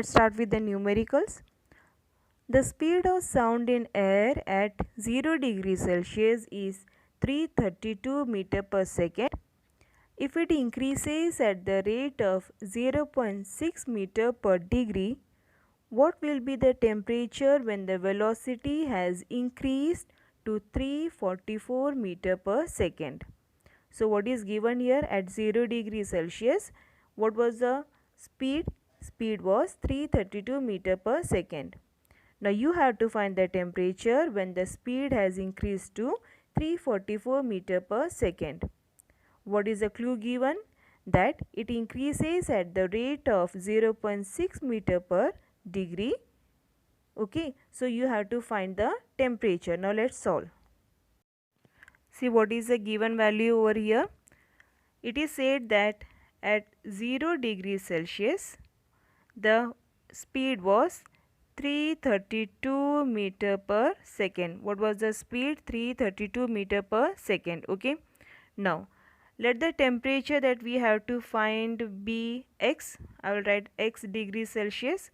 let's start with the numericals. The speed of sound in air at 0 degrees Celsius is 332 meter per second. If it increases at the rate of 0.6 meter per degree, what will be the temperature when the velocity has increased to 344 meter per second? So what is given here at 0 degree Celsius? What was the speed? Speed was 332 meter per second. Now you have to find the temperature when the speed has increased to 344 meter per second. What is the clue given? That it increases at the rate of 0.6 meter per degree. Okay, so you have to find the temperature. Now let's solve. See what is the given value over here. It is said that at 0 degrees Celsius the speed was 332 meter per second. What was the speed? 332 meter per second. Okay. Now let the temperature that we have to find be x. I will write x degrees Celsius.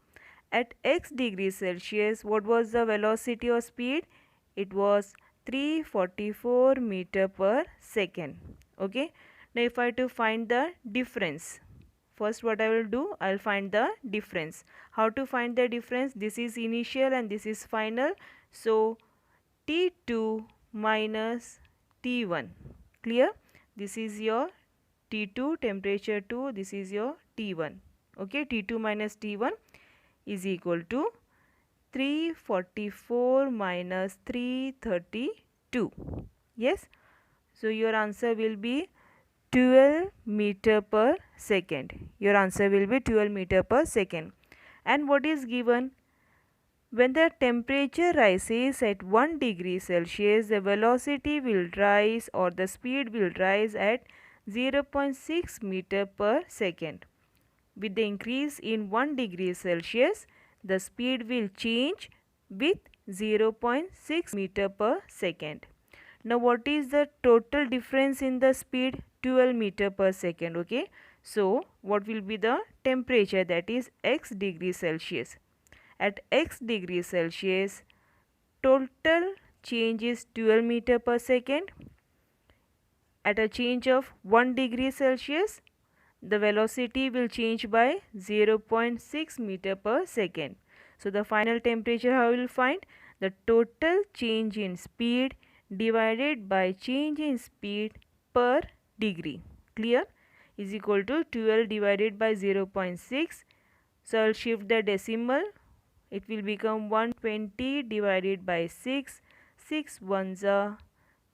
At x degrees Celsius, what was the velocity or speed? It was 344 meter per second. Okay. Now if I have to find the difference, first what I will do, I will find the difference. How to find the difference? This is initial and this is final. So T2 minus T1. Clear? This is your T2, temperature 2, this is your T1. Okay, T2 minus T1 is equal to 344 minus 332. Yes, so your answer will be 12 meter per second. Your answer will be 12 meter per second. And what is given? When the temperature rises at 1 degree Celsius, the velocity will rise or the speed will rise at 0.6 meter per second. With the increase in 1 degree Celsius, the speed will change with 0.6 meter per second. Now what is the total difference in the speed? 12 meter per second. Okay. So what will be the temperature? That is x degrees Celsius. At x degrees Celsius, total change is 12 meter per second. At a change of 1 degree Celsius, the velocity will change by 0.6 meter per second. So the final temperature how we will find? The total change in speed divided by change in speed per degree. Clear? Is equal to 12 divided by 0.6. So I will shift the decimal. It will become 120 divided by 6. 6 ones are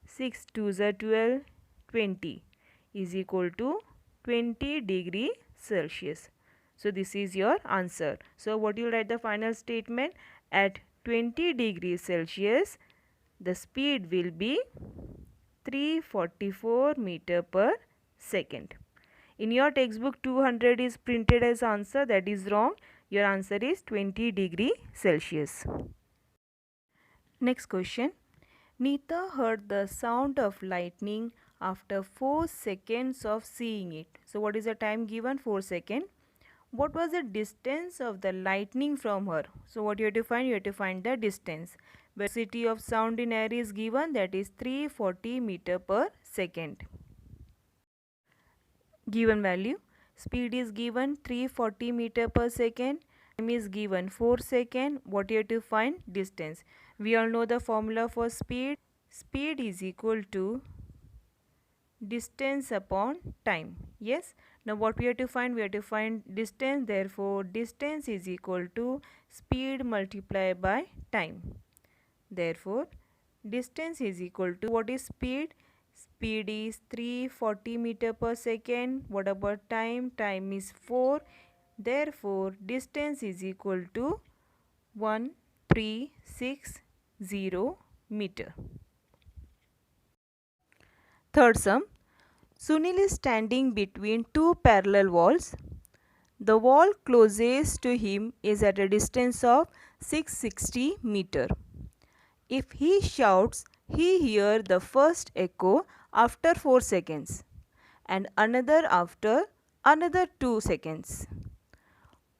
6 twos are 12. 20 is equal to 20 degree Celsius. So this is your answer. So what you will write the final statement? At 20 degrees Celsius, the speed will be 344 meter per second. In your textbook 200 is printed as answer. That is wrong. Your answer is 20 degree Celsius. Next question. Neeta heard the sound of lightning after 4 seconds of seeing it. So what is the time given? 4 seconds. What was the distance of the lightning from her? So what you have to find? You have to find the distance. Velocity of sound in air is given, that is 340 meter per second. Given value. Speed is given 340 meter per second. Time is given 4 seconds. What you have to find? Distance. We all know the formula for speed. Speed is equal to distance upon time. Yes. Now what we have to find? We have to find distance. Therefore distance is equal to speed multiplied by time. Therefore distance is equal to, what is speed? Speed is 340 meter per second. What about time? Time is 4. Therefore distance is equal to 1360 meter. Third sum. Sunil is standing between two parallel walls. The wall closest to him is at a distance of 660 meter. If he shouts, he hears the first echo after 4 seconds and another after another 2 seconds.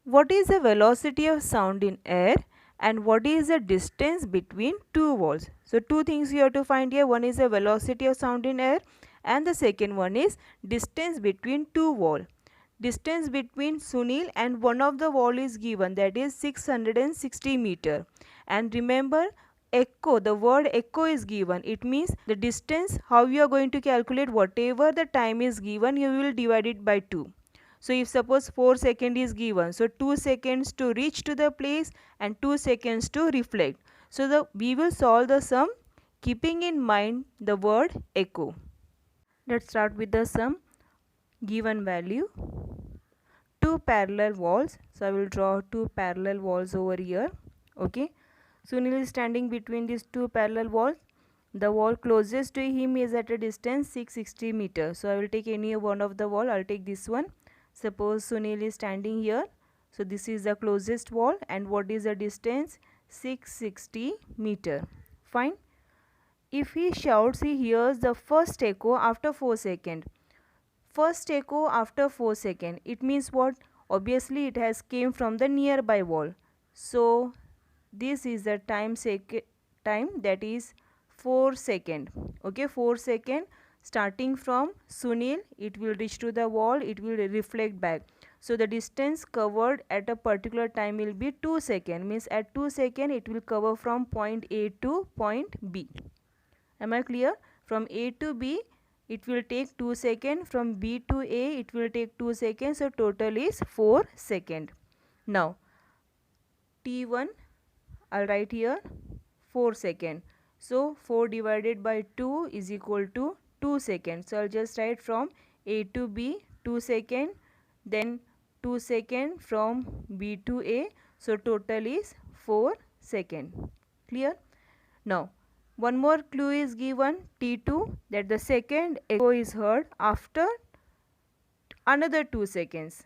What is the velocity of sound in air and what is the distance between two walls? So two things you have to find here. One is the velocity of sound in air and the second one is distance between two walls. Distance between Sunil and one of the wall is given, that is 660 meter. And remember, echo, the word echo is given. It means the distance, how you are going to calculate, whatever the time is given, you will divide it by 2. So if suppose 4 seconds is given, so 2 seconds to reach to the place and 2 seconds to reflect. So we will solve the sum keeping in mind the word echo. Let's start with the sum. Given value, two parallel walls. So I will draw two parallel walls over here. Okay. Sunil is standing between these two parallel walls. The wall closest to him is at a distance 660 meters. So I will take any one of the wall. I'll take this one. Suppose Sunil is standing here. So this is the closest wall and what is the distance? 660 meter. Fine. If he shouts, he hears the first echo after 4 seconds. First echo after 4 seconds. It means what? Obviously it has came from the nearby wall. So this is the time that is 4 second. Okay, 4 second starting from Sunil, it will reach to the wall, it will reflect back. So the distance covered at a particular time will be 2 second. Means at 2 second it will cover from point A to point B. Am I clear? From A to B it will take 2 seconds. From B to A it will take 2 seconds. So total is 4 seconds. Now T1 I'll write here 4 seconds. So 4 divided by 2 is equal to 2 seconds. So I'll just write from A to B 2 seconds, then 2 seconds from B to A. So total is 4 seconds. Clear? Now one more clue is given, T2, that the second echo is heard after another 2 seconds.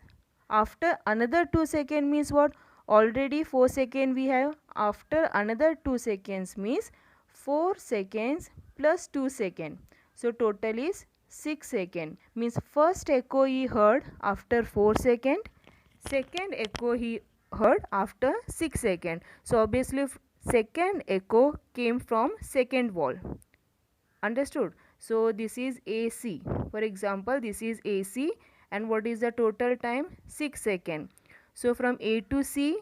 After another 2 seconds means what? Already 4 seconds we have. After another 2 seconds means 4 seconds plus 2 seconds. So total is 6 seconds. Means first echo he heard after 4 seconds. Second echo he heard after 6 seconds. So obviously second echo came from second wall. Understood? So this is AC. For example, this is AC and what is the total time? 6 seconds. So from A to C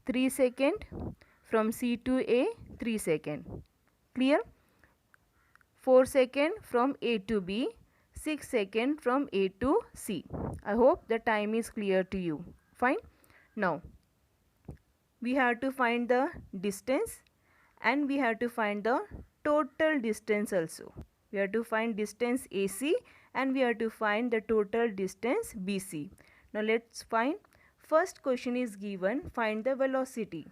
3 seconds, from C to A 3 seconds. Clear? 4 seconds from A to B, 6 seconds from A to C. I hope the time is clear to you. Fine. Now we have to find the distance and we have to find the total distance also. We have to find distance AC and we have to find the total distance BC. Now let's find. First question is given, find the velocity.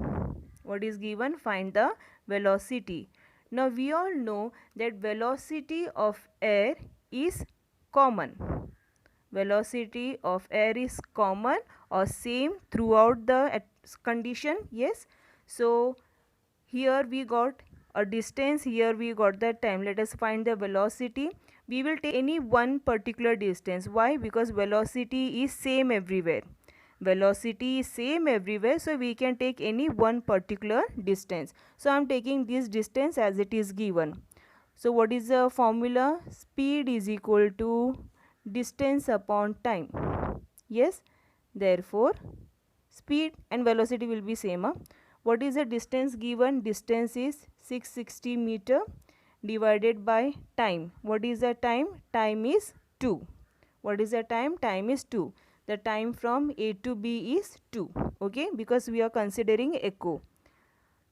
What is given? Find the velocity. Now we all know that velocity of air is common. Velocity of air is common or same throughout the condition. Yes. So here we got a distance, here we got the time. Let us find the velocity. We will take any one particular distance. Why? Because velocity is same everywhere. Velocity is same everywhere, so we can take any one particular distance. So I am taking this distance as it is given. So what is the formula? Speed is equal to distance upon time. Yes, therefore speed and velocity will be same. What is the distance given? Distance is 660 meter divided by time. What is the time? Time is 2. What is the time? Time is 2. The time from A to B is 2. Okay, because we are considering echo,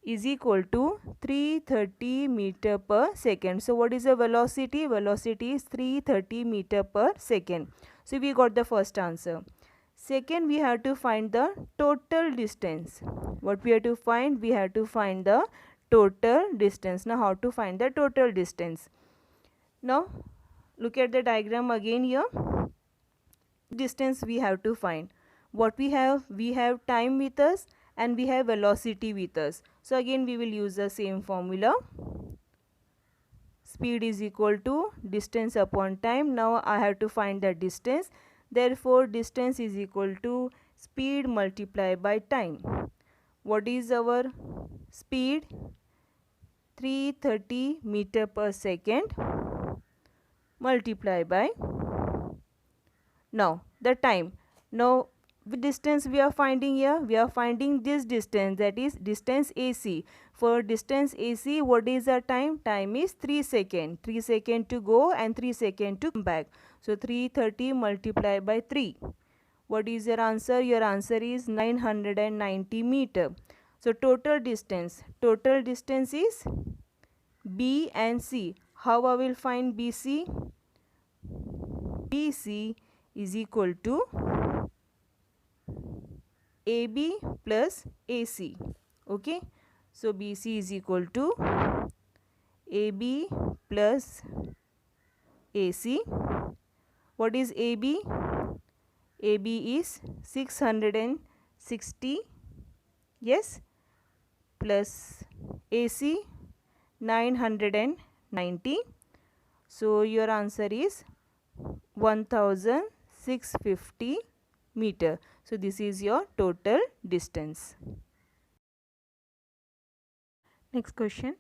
is equal to 330 meter per second. So what is the velocity? Velocity is 330 meter per second. So we got the first answer. Second, we have to find the total distance. What we have to find? We have to find the total distance. Now how to find the total distance? Now look at the diagram again here. Distance we have to find. What we have time with us and we have velocity with us. So again we will use the same formula. Speed is equal to distance upon time. Now I have to find the distance. Therefore distance is equal to speed multiplied by time. What is our speed? 330 meter per second multiplied by now the time. Now the distance we are finding here, we are finding this distance, that is distance AC. For distance AC, what is the time? Time is 3 seconds. 3 seconds to go and 3 seconds to come back. So 330 multiplied by 3. What is your answer? Your answer is 990 meter. So total distance is B and C. How I will find BC? BC is equal to AB plus AC. Okay, so BC is equal to AB plus AC. What is AB? AB is 660, yes, plus AC 990. So your answer is 1650 meter. So this is your total distance. Next question.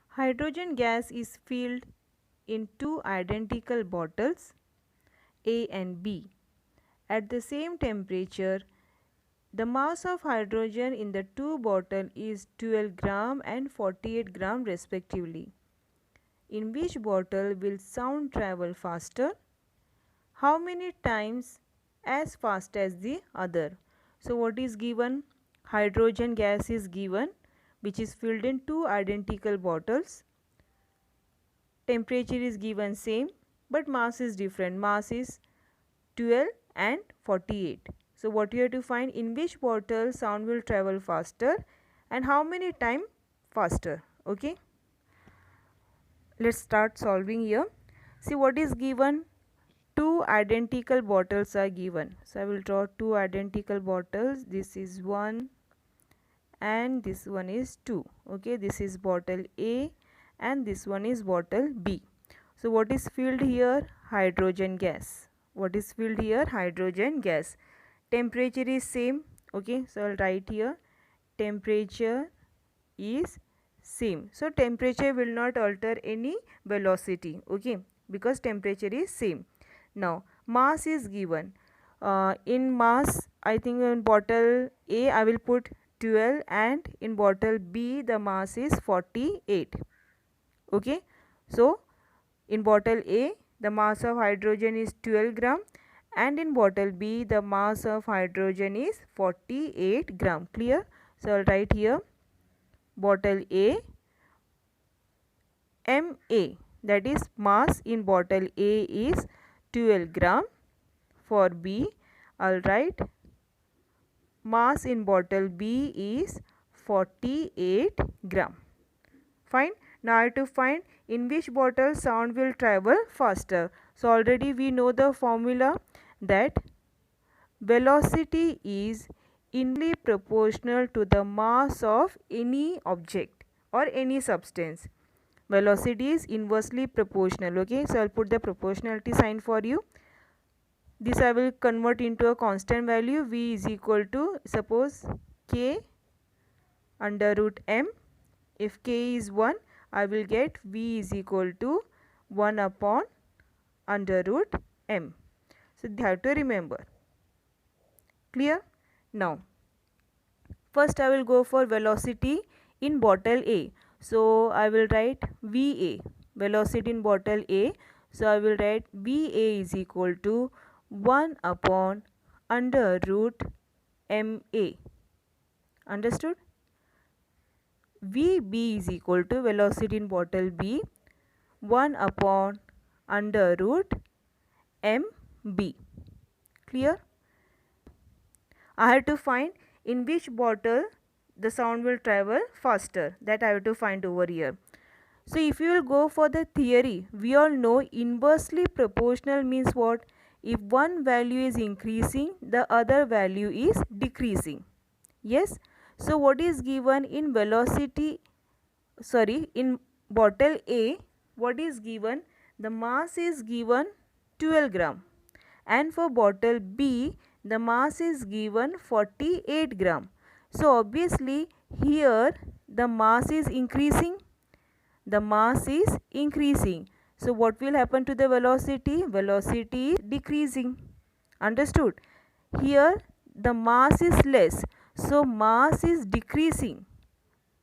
Hydrogen gas is filled in two identical bottles A and B. At the same temperature, the mass of hydrogen in the two bottles is 12 gram and 48 gram respectively. In which bottle will sound travel faster? How many times as fast as the other? So what is given? Hydrogen gas is given, which is filled in two identical bottles. Temperature is given same, but mass is different. Mass is 12 and 48. So what you have to find? In which bottle sound will travel faster and how many time faster? Okay, let's start solving here. See what is given. Two identical bottles are given. So I will draw two identical bottles. This is 1 and this one is 2. Okay, this is bottle A and this one is bottle B. So what is filled here? Hydrogen gas. What is filled here? Hydrogen gas. Temperature is same. Okay, so I'll write here temperature is same. So temperature will not alter any velocity. Okay, because temperature is same. Now mass is given. In mass, I think in bottle A I will put 12 and in bottle B the mass is 48. Okay, so in bottle A the mass of hydrogen is 12 gram and in bottle B the mass of hydrogen is 48 gram. Clear? So I'll write here bottle A MA, that is mass in bottle A is 12 gram. For B I'll write mass in bottle B is 48 gram. Fine. Now I have to find in which bottle sound will travel faster. So already we know the formula that velocity is inversely proportional to the mass of any object or any substance. Velocity is inversely proportional. Okay, so I'll put the proportionality sign for you. This I will convert into a constant value. V is equal to, suppose, K under root M. If K is 1, I will get V is equal to 1 upon under root M. So you have to remember. Clear? Now first I will go for velocity in bottle A. So I will write VA, velocity in bottle A. So I will write VA is equal to 1 upon under root MA. Understood? VB is equal to velocity in bottle B 1 upon under root MB. Clear? I have to find in which bottle the sound will travel faster. That I have to find over here. So if you will go for the theory, we all know inversely proportional means what? If one value is increasing, the other value is decreasing. Yes. So what is given in velocity, in bottle A, what is given? The mass is given 12 gram and for bottle B the mass is given 48 gram. So obviously here the mass is increasing. The mass is increasing. So what will happen to the velocity? Velocity is decreasing. Understood? Here the mass is less. So mass is decreasing.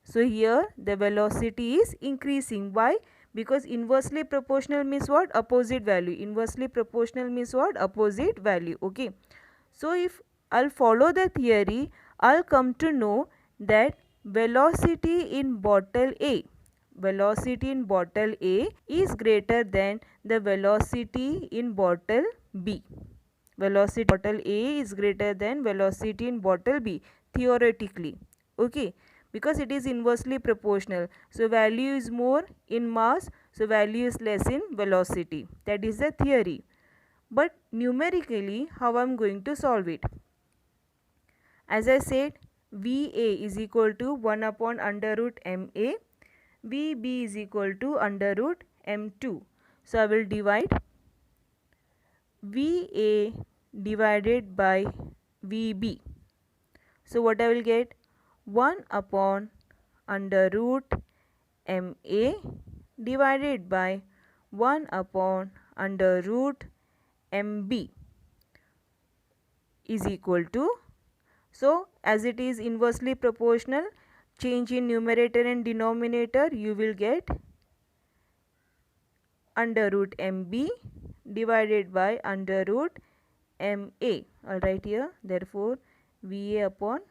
So here the velocity is increasing. Why? Because inversely proportional means what? Opposite value. Inversely proportional means what? Opposite value. Okay. So if I'll follow the theory, I'll come to know that velocity in bottle A, velocity in bottle A is greater than the velocity in bottle B. Velocity in bottle A is greater than velocity in bottle B, theoretically. Okay, because it is inversely proportional. So value is more in mass, so value is less in velocity. That is the theory. But numerically, how I am going to solve it? As I said, VA is equal to 1 upon under root MA, VB is equal to under root M2. So I will divide VA divided by VB. So what I will get? 1 upon under root MA divided by 1 upon under root MB is equal to, so as it is inversely proportional, change in numerator and denominator, you will get under root MB divided by under root MA. Alright, here therefore VA upon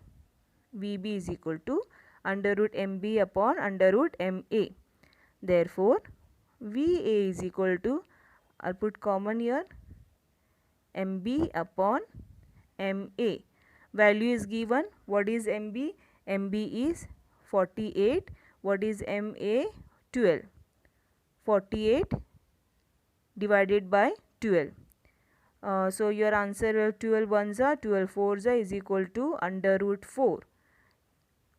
VB is equal to under root MB upon under root MA. Therefore VA is equal to, I'll put common here, MB upon MA. Value is given. What is MB? MB is 48. What is MA? 12. 48 divided by 12. So your answer will 12 ones are 12 fours are is equal to under root 4.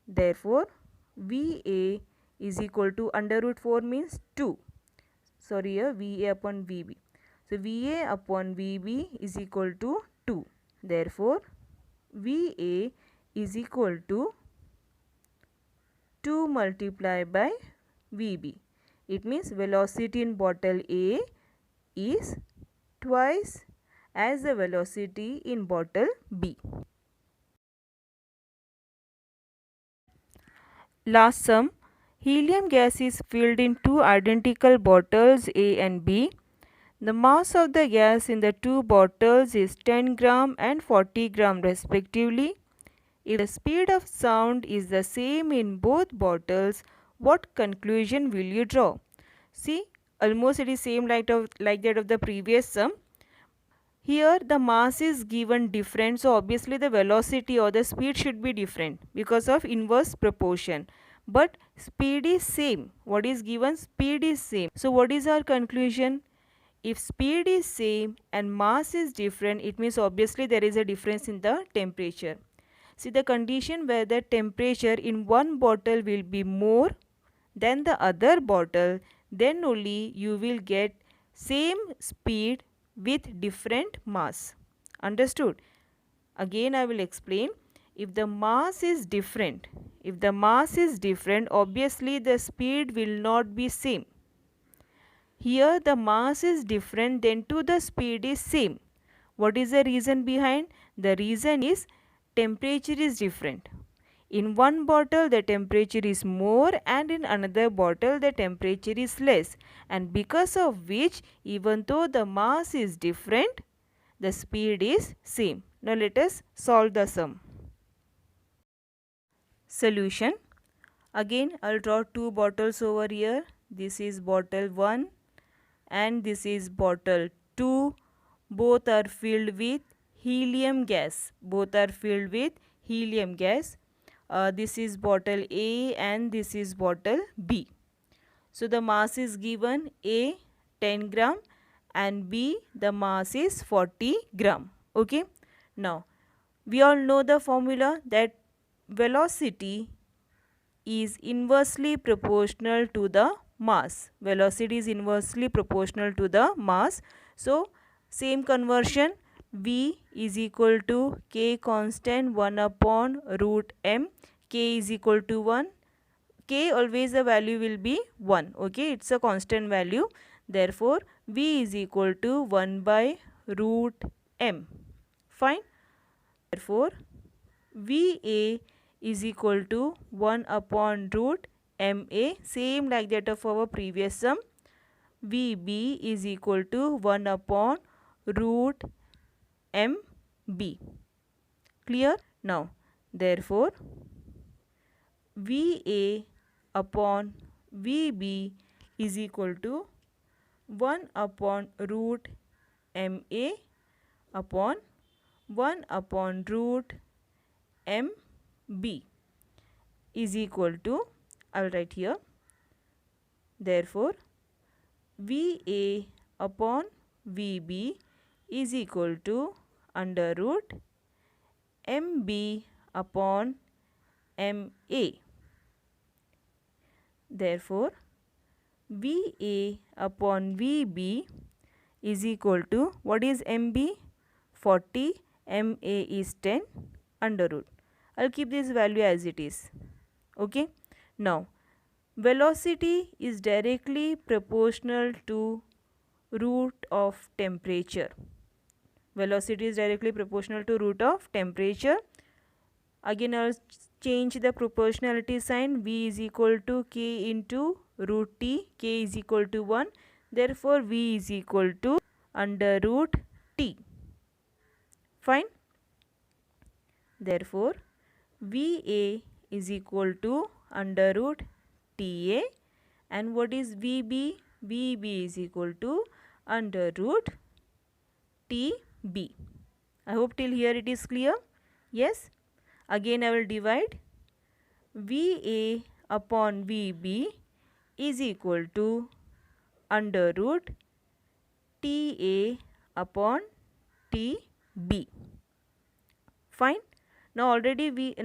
Therefore VA is equal to under root 4 means 2. Sorry, here VA upon VB. So VA upon VB is equal to 2. Therefore VA is equal to 2 multiplied by VB. It means velocity in bottle A is twice as the velocity in bottle B. Last sum. Helium gas is filled in two identical bottles A and B. The mass of the gas in the two bottles is 10 gram and 40 gram respectively. If the speed of sound is the same in both bottles, what conclusion will you draw? See, almost it is same like that of the previous sum. Here the mass is given different, so obviously the velocity or the speed should be different because of inverse proportion. But speed is same. What is given? Speed is same. So what is our conclusion? If speed is same and mass is different, it means obviously there is a difference in the temperature. See, the condition where the temperature in one bottle will be more than the other bottle, then only you will get same speed with different mass. Understood? Again I will explain. If the mass is different, obviously the speed will not be same. Here the mass is different, then too the speed is same. What is the reason behind? The reason is temperature is different. In one bottle the temperature is more and in another bottle the temperature is less, and because of which even though the mass is different, the speed is same. Now let us solve the sum. Solution. Again I'll draw two bottles over here. This is bottle 1 and this is bottle 2. Both are filled with helium gas. This is bottle A and this is bottle B. So the mass is given: A 10 gram and B the mass is 40 gram. Okay. Now we all know the formula that velocity is inversely proportional to the mass. Velocity is inversely proportional to the mass. So same conversion, V is equal to K constant 1 upon root M. K is equal to 1. K always the value will be 1. Okay, it's a constant value. Therefore, V is equal to 1 by root M. Fine. Therefore, VA is equal to 1 upon root MA. Same like that of our previous sum. VB is equal to 1 upon root MB. Clear? Now, therefore, VA upon VB is equal to 1 upon root MA upon 1 upon root MB is equal to, I will write here, therefore, VA upon VB is equal to under root MB upon MA. Therefore, VA upon VB is equal to, what is MB? 40, MA is 10 under root. I'll keep this value as it is. Okay. Now, velocity is directly proportional to root of temperature. Velocity is directly proportional to root of temperature. Again, I'll change the proportionality sign. V is equal to K into root T. K is equal to 1. Therefore, V is equal to under root T. Fine. Therefore, VA is equal to under root TA. And what is VB? VB is equal to under root TB. I hope till here it is clear. Yes. Again I will divide. VA upon VB is equal to under root TA upon TB. Fine. Now already we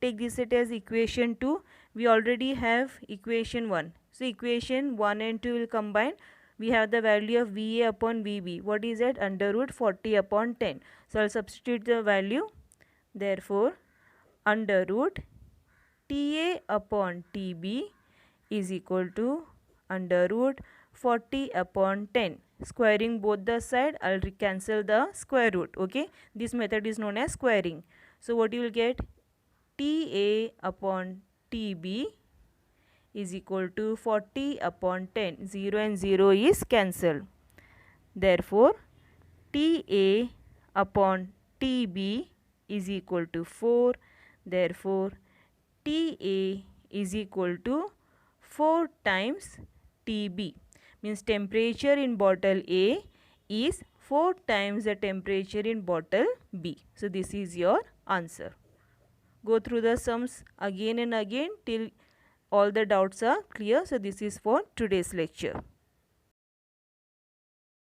take this as equation 2. We already have equation 1. So equation 1 and 2 will combine. We have the value of VA upon VB. What is that? Under root 40 upon 10. So I'll substitute the value. Therefore, under root TA upon TB is equal to under root 40 upon 10. Squaring both the side, I'll cancel the square root. Okay, this method is known as squaring. So what you will get? TA upon TB is equal to 40 upon 10. 0 and 0 is cancelled. Therefore, TA upon TB is equal to 4. Therefore, TA is equal to 4 times TB. Means temperature in bottle A is 4 times the temperature in bottle B. So this is your answer. Go through the sums again and again till all the doubts are clear. So this is for today's lecture.